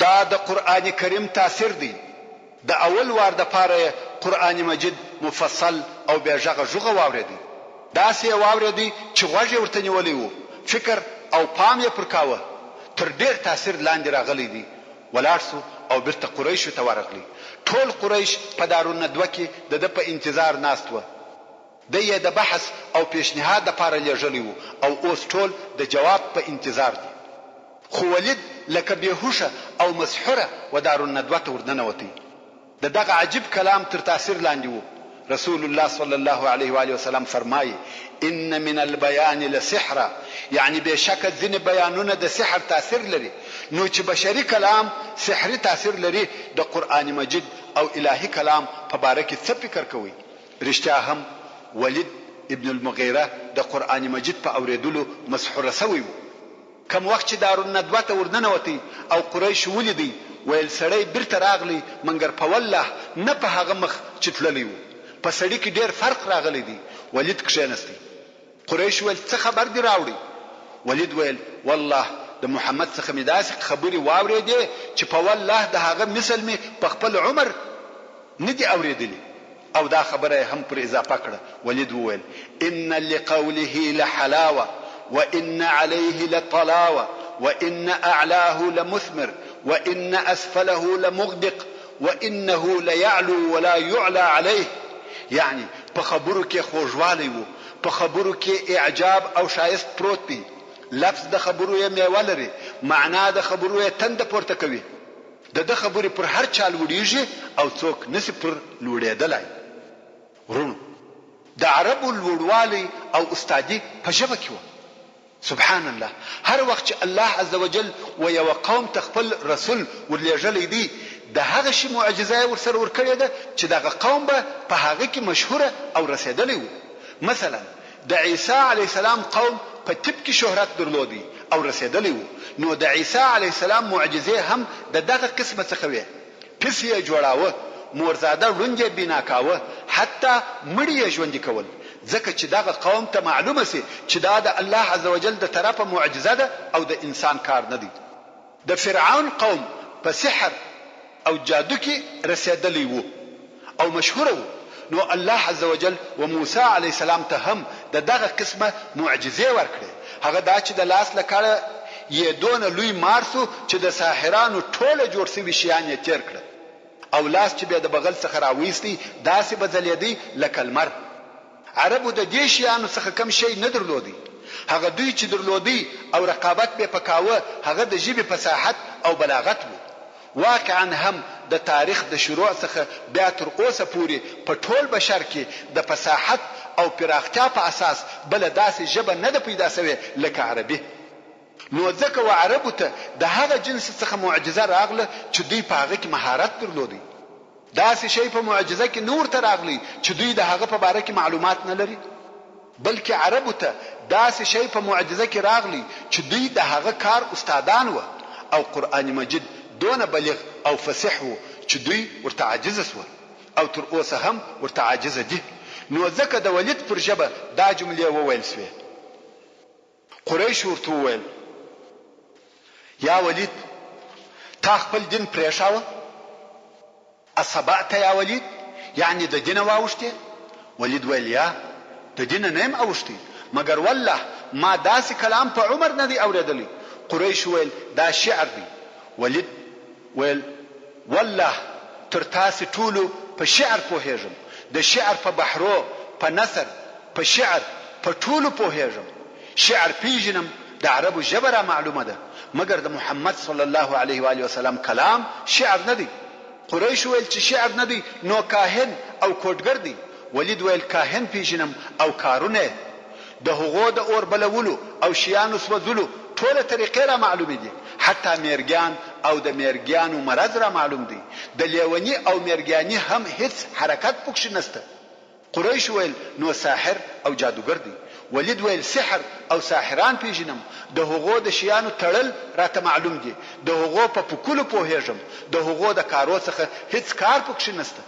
A: دا د قرآن کریم تاثیر دی. د اول وار د پاره قرآن مجید مفصل او بیا ژغه ژغه واورېدی، داسې واورېدی چې غوږ ورته نیولی و، فکر او پام یې پر کاوه، تر ډیر تاثیر لاندې راغلی دی. ولاړ سو او بیرته قریشو ته ورغلی. ټول قریش په دارالندوه کې د ده په انتظار ناست و. د یې د بحث او پیشنهاد دپاره لېږلی و او اوس ټول د جواب په انتظار دي. خو ولید لکه بېهوشه او مسحوره و دارالندوه ته ورننوتی. د دغه عجیب کلام تر تاثیر لاندې و. رسول الله صلی الله علیه و آله وسلم فرمایي: ان من البيان لسحر، یعنی بشک ځینې بیانونه د سحر تاثیر لري. نو چې بشري کلام سحري تاثیر لري، د قرآن مجید او الهي کلام په باره کې څه فکر کوي؟ رښتیا هم ولید ابن المغیره د قرآن مجید په اوریدلو مسحوره سوی و. کم وخت چې دارالندوه ته ورننوتی او قریش ولیدی، ویل سړی بیرته راغلی مګر په والله نه په هغه مخ چې تللی و، په سړي کې ډیر فرق راغلی دی. ولید کښېنستی. قریش ویل څه خبر دی راوړي؟ ولید ویل والله د محمد څخه مې داسې خبرې واورېدې چې په والله د هغه مثل مې په خپل عمر نه دي اورېدلي. او دا خبره هم پر اضافه کړه. ولید وویل: ان لقوله لحلاوه وان عليه لطلاوه وان اعلاه لمثمر وان اسفله لمغدق وانه ليعلو ولا يعلى عليه. یعنی په خبرو کې خوږوالی وو، په خبرو کې اعجاب او شایست پروت دی. لفظ د خبرو یې میوه لري، معنا د خبرو یې تنده پورته کوي. د خبرې پر هر چا لوړیږي او څوک نسی پر لوړېدلی. ورونو، د عربو لوړوالی او استادي په ژبه کې و. سبحان الله، هر وخت چې الله عز وجل و یو قوم ته خپل رسول ورلېږلی دی، د هغه شي معجزه ورسره ورکړې ده چې دغه قوم به په هغه کې مشهوره او رسېدلی و. مثلا د عیسی علیه السلام قوم په طب کې شهرت درلودي او رسېدلی و. نو د عیسی علیه السلام معجزې هم د دغه قسمه څخه وې. پس یې جوړاوه، مورزاده ړوند یې بنا کاوه، حتی مړي یې ژوندي کول، ځکه چې دغه قوم ته معلومه سي چې دا د الله عزوجل د طرفه معجزه ده او د انسان کار نه دی. د فرعون قوم په سحر او جادو کې رسیدلی وو او مشهور وو، نو الله عزوجل و موسی علی السلام ته هم دغه قسمه معجزه ورکړه. هغه دا چې د لاس لکړه یې دونه لوی مارسو چې د ساحرانو ټوله جوړ شوي شیان یې تیر کړه، او لاس چې بیا د بغل څخه راوېستی داسې به ځلېدی لکه لمر. عربو د دې شیانو څخه کم شی نه درلودی، هغه دوی چې درلودی او رقابت به پکاوه هغه د ژبې فصاحت او بلاغت وو. واقعا هم د تاریخ د شروع څخه بیا تر اوسه پورې په ټول بشر کې د فصاحت او پراختیا په اساس بل داسې ژبه نه ده پیدا شوې لکه عربي. نو ځکه و عربو ته د هغه جنس څخه معجزه راغله چې دوی په هغه کې مهارت درلودي. داسې شی په معجزه کې نور ته راغلی چې دوی د هغه په باره کې معلومات نه لري، بلکې عربو ته داسې شی په معجزه کې راغلی چې دوی د هغه کار استادان و، او قرآن مجید دونه بلیغ او فصیح و چې دوی ورته عاجز شول او تر اوسه هم ورته عاجز دي. نو ځکه د ولید پر ژبه دا جملې وویل شوې. قریش ورته وویل یا ولید تا خپل دین پریښاوه؟ اصبعت یا ولید، یعنی د دین واوښتې؟ ولید ویل یا د دین نه یم اوښتې، مګر والله ما داسې کلام په عمر نه دی اورېدلی. قریش ویل دا شعر دی. ولید ویل والله تر تاسې ټولو په شعر پوهېږم، د شعر په بحرو، په نثر، په شعر، په ټولو پوهېږم. شعر پیژنم، د عربو ژبه را معلومه ده، مګر د محمد صلی الله علیه و آله وسلم کلام شعر نه دی. قریش ویل چې شعر نه دی نو کاهن او کوټګر دی. ولید ویل کاهن پیژنم او کارونه د هغو د اور بلولو او شیانو سوځلو ټوله طریقې را معلومې دي، حتی میرګیان او د میرګیانو مرض را معلوم دی. د لیونی او میرګیانی هم هیڅ حرکت پکښې نشته. قریش ویل نو ساحر او جادوګر دی. ولید ویل سحر او ساحران پیژنم، د هغو د شیانو تړل راته معلوم دي، د هغو په پکولو پوهېږم، د هغو د کارو څخه هیڅ کار پکښې نشته.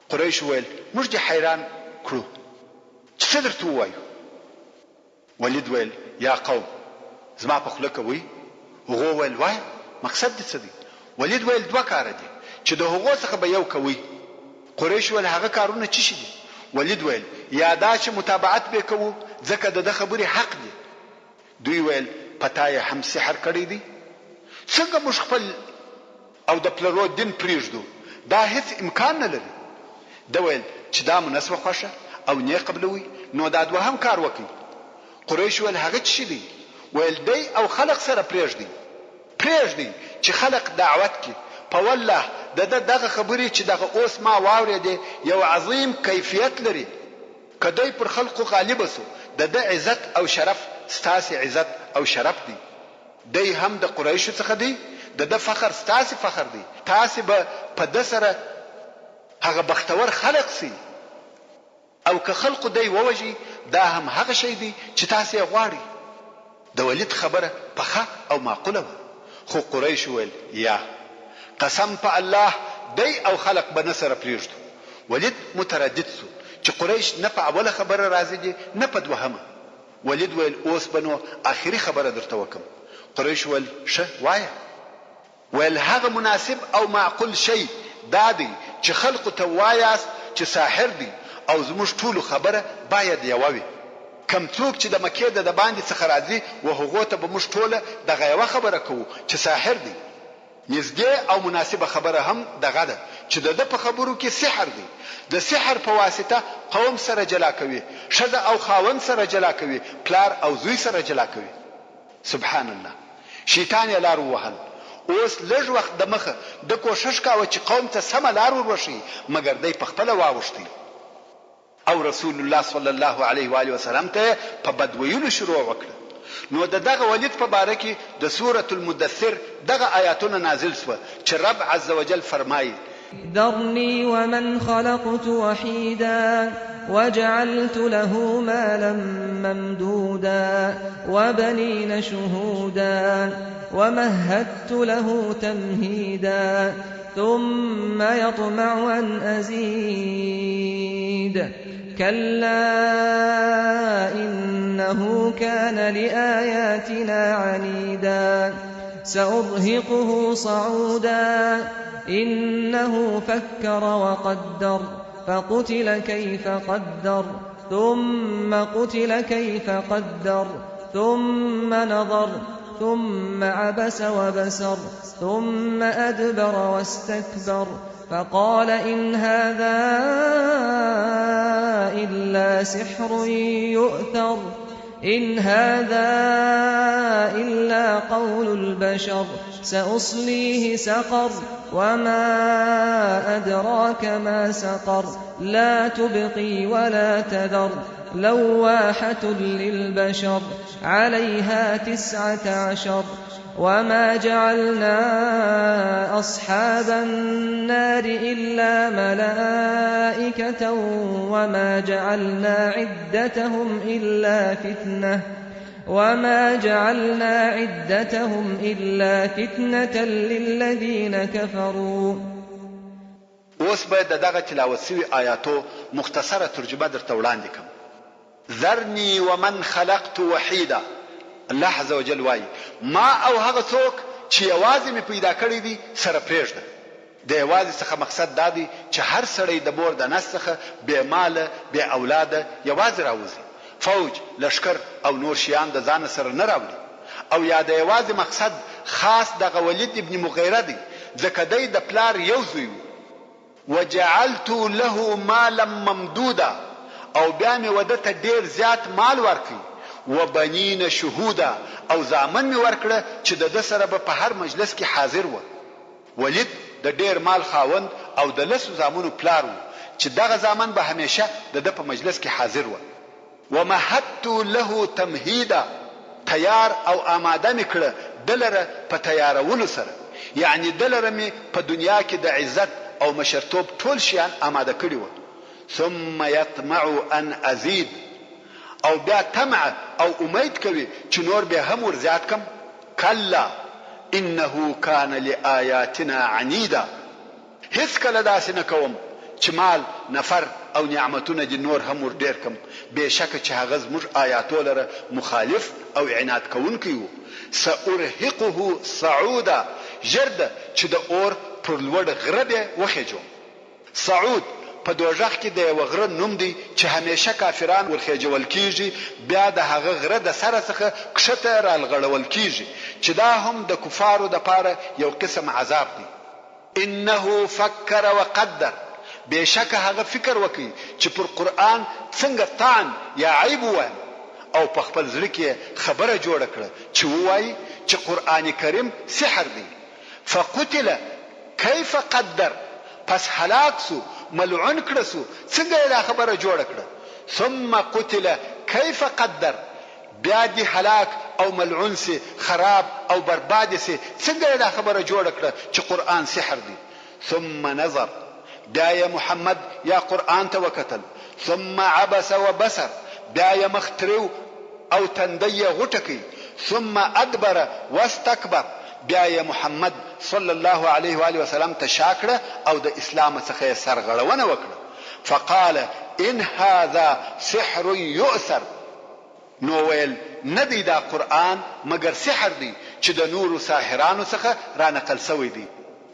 A: قریش ویل موږ دې حیران کړو، څه درته ووایو؟ ولید ویل یا قوم زما په خوله کوئ؟ هغو ویل وایه مقصد دې څه دی؟ ولید ویل دوه کاره دي چې د هغو څخه به یو کوئ. قریش ویل هغه کارونه څه شي دي؟ ولید ویل یا دا چې متابعت به کوو ځکه د خبرې حق دی. دوی ویل پتا یې هم سحر کړی دی؟ څنګه موږ خپل او د پلرو دین پریږدو؟ دا هیڅ امکان نه لري. ده ویل چې دا مو نسوه خوښه او نه قبلوي نو دا دوهم کار وکړي. قریش ویل هغه څه دی؟ ویل دی او خلق سره پریږدي چې خلق دعوت کی په والله دغه خبرې چې دغه اوس ما واورېدې یو عظیم کیفیت لري. کدی پر خلقو غالب سو د عزت او شرف ستاسې عزت او شرف دی. دی هم د قریشو څخه دی، د فخر ستاسې فخر دی. تاسې به په د سره هغه بختور خلق سي، او که خلقو دی ووجي دا هم هغه شی دی چې تاسې غواړي. د ولید خبره پخه او معقوله وه، خو قریش ویل یا قسم په الله دی او خلق به نه سره پریږدو. ولید متردد سو چې قریش نه په اوله خبره راضي دي نه په دوهمه. ولید ویل اوس به نو آخري خبره درته وکم. قریش ویل ښه وایه. ویل هغه مناسب او معقول شی دا دی چې خلقو ته وایاست چې ساحر دی او زموږ ټولو خبره باید یوه وي. کم څوک چې د مکې د باندې څخه راځي و هغو ته به موږ ټوله دغه یوه خبره کوو چې ساحر دی. نږدې او مناسبه خبره هم دغه ده چې د په خبرو کې سحر دی. د سحر په واسطه قوم سره جلا کوي، ښځه او خاوند سره جلا کوي، پلار او زوی سره جلا کوي. سبحان الله. شیطان یې لار ووهل. اوس لږ وخت د مخه د کوشش کاوه چې قوم ته سمه لار وروښي، مګر دی په خپله واوښتی او رسول الله صلی الله علیه و آله وسلم ته په بد ویلو شروع وکړه. نو دغه ولید په باره کې د سورة المدثر دغه آیاتونه نازل شوه چې رب عز وجل فرمایي
B: ذرني ومن خلقت وحيدا وجعلت له مالا ممدودا وبنين شهودا ومهدت له تمهيدا ثم يطمع أن أزيد كلا إنه كان لآياتنا عنيدا سأرهقه صعودا إنه فكر وقدر فقتل كيف قدر ثم قتل كيف قدر ثم نظر ثم عبس وبسر ثم أدبر واستكبر فقال إن هذا إلا سحر يؤثر إن هذا إلا قول البشر سأصليه سقر وما أدراك ما سقر لا تبقي ولا تذر لواحة للبشر عليها 19 وما جعلنا أصحاب النار إلا ملائكة وما جعلنا عدتهم إلا فتنة للذين كفروا.
A: اوس باید دغه تلاوت شوي آیاتو مختصره ترجمه درته وړاندې کړم. ذرني ومن خلقت وحیدا. الله عز وجل وایي ما او هغه څوک چې یوازې مې پیدا کړی دي سره پرېږده. د یوازې څخه مقصد دا دی چې هر سړی د مور د نس څخه بې ماله بې اولاده یوازې راوځي، فوج لشکر او نور شیان د ځان سره نه راوړي، او یا د یوازې مقصد خاص دغه ولید ابن مغیره دی ځکه دی د پلار یو زوی وجعلت له مالا ممدودا، او بیا مې وده ته ډیر زیات مال ورکړي، وبنین شهودا، او زامن مې ورکړه چې د ده سره به په هر مجلس کې حاضر و. ولید د ډیر مال خاوند او د 10 زامنو پلار و چې دغه زامن به همیشه د ده په مجلس کې حاضر و. ومهدت له تمهیدا، تیار او آماده مې کړه دلره په تیارولو سره، یعنی دلره مې په دنیا کې د عزت او مشرتوب ټول شیان آماده کړي و. ثم يطمع ان ازيد، او بیا طمع او امید کوي چې نور به هم ور زیات کم. کلا انه کان لآیاتنا عنیدا، هیڅ کله داسې نه کوم چې مال نفر او نعمتونه دې نور هم ور ډیر کم، بېشکه چې هغه زموږ آیاتو لره مخالف او عناد کوونکی و. سأرهقه صعودا، ژر ده چې د اور پر لوړ غره به وخېجو. صعود په دوزخ کې د یو غره نوم دی چې همیشه کافران ورخېجول کیږي، بیا د هغه غره د سره څخه کښته رالغړول کیږي چې دا هم د کفارو دپاره یو قسم عذاب دی. انه فکر وقدر، بېشکه هغه فکر وکړي چې پر قرآن څنګه طعن یا عیب ووایم، او په خپل زړه کې خبره جوړه کړه چې ووایي چې قرآن کریم سحر دی. فقتل کیف قدر، پس هلاک سو، ملعون کړه سو، څنګه یې دا خبره جوړه کړه. ثم قتل کیف قدر، بیا دی هلاک او ملعون سي، خراب او برباد سي، څنګه یې دا خبره جوړه کړه چې قرآن سحر دی. ثم نظر، بیا یې محمد یا قرآن ته وکتل. ثم عبس وبسر، بیا یې مخ تریو او تندی یې غوټه کړي. ثم ادبر واستكبر، بیا یې محمد صلی الله علیه و آله وسلم ته شاکړه او د اسلام څخه سرغړونه وکړه. فقال ان هذا سحر يؤثر، نو ویل ندی دا قرآن مگر سحر دی چې د نورو ساحرانو څخه را نقل شوی دی.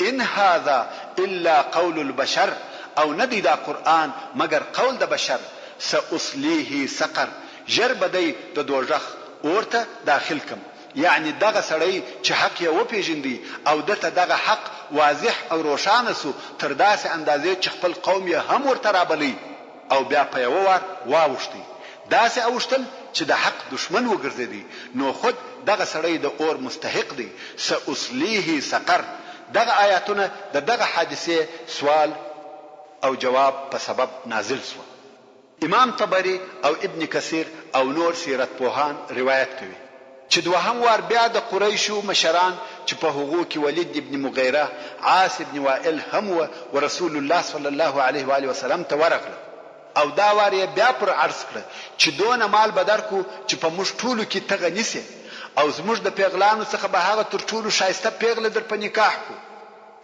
A: ان هذا الا قول البشر، او ندی دا قرآن مگر قول د بشر. سأصليه سقر، ژر به دی د دوزخ اورته داخل کم، یعنی دغه سړی چې حق یې وپیژندي او دته دغه حق واضح او روښانه سو تر داسې اندازې چې خپل قوم یې هم ورته رابلی او بیا په یوه وار واوښتي، داسې اوښتل چې د حق دشمن وګرځېدي، نو خود دغه سړی د اور مستحق دی. سأصليه سقر، دغه آیاتونه د دغه حادثې سوال او جواب په سبب نازل سو. امام طبری او ابن کثیر او نور سیرت پوهان روایت کوي چې دوهم وار بیا د قریشو مشران چې په هغو کې ولید ابن مغیره، عاص ابن وائل هم و رسول الله صلی الله علیه و آله وسلم ته ورغله، او دا وار یې بیا پر عرض کړه چې دونه مال به درکو چې په موږ ټولو کې ته غني سې، او زموږ د پیغلانو څخه به هغه تر ټولو ښایسته پیغله در په نکاح کو.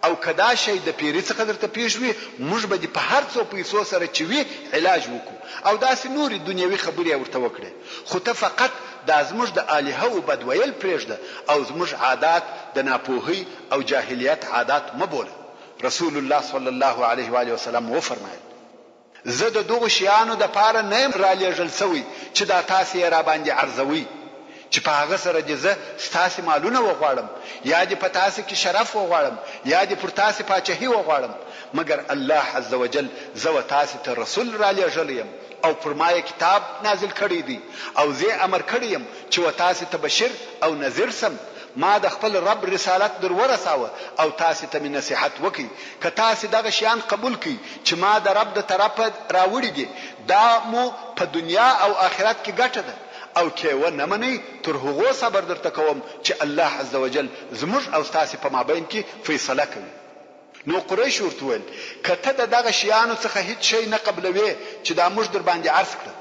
A: او کدا شی د پیری څخه درته پیښ وي موږ به د په هر څو پیسو سره چې وي علاج وکړو او داسې نورې دنیوي خبرې ورته وکړي خو ته فقط دا زموږ د الهه او بدویل پرېږده او زموږ عادات د ناپوهۍ او جاهلیت عادات مه بوله. رسول الله صلی الله علیه و آله وسلم وفرمایل زه د دغو شیانو د پاره نه یم رالیږل سوی چې دا تاسې یې راباندې عرضوي چې په هغه سره دې زه ستاسې مالونه وغواړم یا دې په تاسې کې شرف وغواړم یا دې پر تاسې پاچهي وغواړم مګر الله عز وجل زه و تاسې ته رسول رالیږلی یم او پر ما یې کتاب نازل کړی دی او زه امر کړی یم چې و تاسې ته بشیر او نذیر سم. ما د خپل رب رسالت در ورساوه او تاسې ته مې نصیحت وکړي که تاسې دغه شیان قبول کړئ چې ما د رب د طرفه راوړي دي دا مو په دنیا او آخرت کې ګټه ده او کې و نه منئ تر هغو صبر درته کوم چې الله عز وجل زموږ او ستاسې په مابین کې فیصله کوي. نو قریش ورته وویل که ته د دغه شیانو څخه هیڅ شی نه قبلوې چې دا موږ در باندې عرض کړه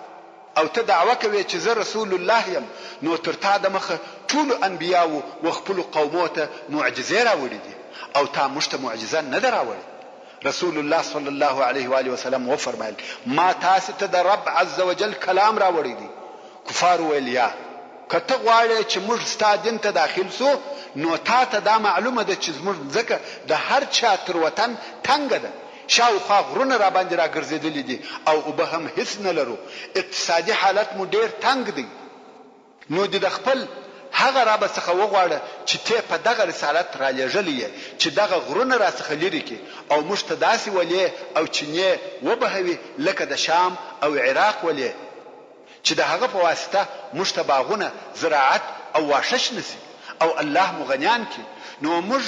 A: او ته دعوه کوي چې زه رسول الله یم نو تر تا د مخه ټولو انبیاو و خپلو قومو ته معجزې راوړي دي او تا موږ ته معجزه نه ده راوړې. رسول الله صلی الله علیه و آله وسلم وفرمایل ما تاسې ته د رب عز وجل کلام راوړی دی. کفار ویل یا که ته غواړې چې موږ ستا دین ته داخل سو نو تا ته دا معلومه ده چې زموږ ځکه د هر چا تر وطن تنګه ده شاوخوا غرونه را باندې را ګرځېدلي دي او اوبه هم هیڅ نه لرو اقتصادي حالت مو ډیر تنګ دی نو د خپل هغه را به څخه وغواړه چې ته په دغه رسالت را لېږلی یې چې دغه غرونه را څخه لرې کړي او موږ ته داسې ولې او چینې وبهوي لکه د شام او عراق ولې چې د هغه په واسطه موږ ته باغونه زراعت او واښه شنه سي او الله مو غنیان کړي نو موږ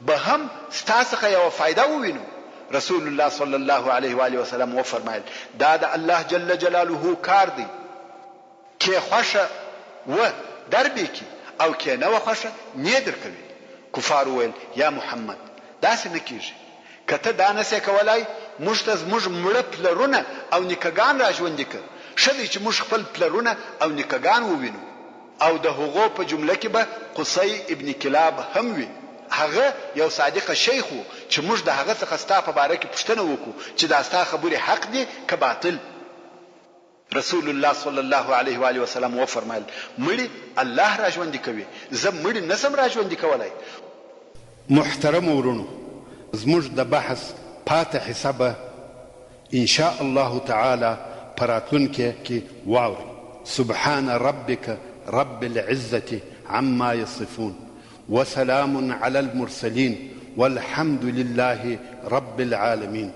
A: به هم ستا څخه یوه فایده ووینو. رسول الله صلی الله علیه و آله وسلم وفرمایل دا د الله جل جلاله کار دی کې خوښه و دربې کی او کې نه و خوښه نه درکوي. کفار ویل یا محمد داسې نه کیږي که ته دا نسې کولای موږ ته زموږ مړه پلرونه او نیکهګان را ژوندي کړه ښه دی چې موږ خپل پلرونه او نیکهګان ووینو او د هغو په جمله کې به قصی ابن کلاب هم وي. هغه یو صادق شیخ و چې موږ د هغه څخه ستا په باره کې پوښتنه وکړو چې دا ستا خبرې حق دي که باطل. رسول الله صلی الله علیه و آله وسلم وفرمایل مړي الله را ژوندي کوي زه مړي نسم را ژوندي کولای.
C: محترم ورونو زموږ د بحث پاتې حصه به ان شاء الله تعالی په راتلونکي کې واورئ. سبحان ربك رب العزة عما يصفون وسلام على المرسلين والحمد لله رب العالمين.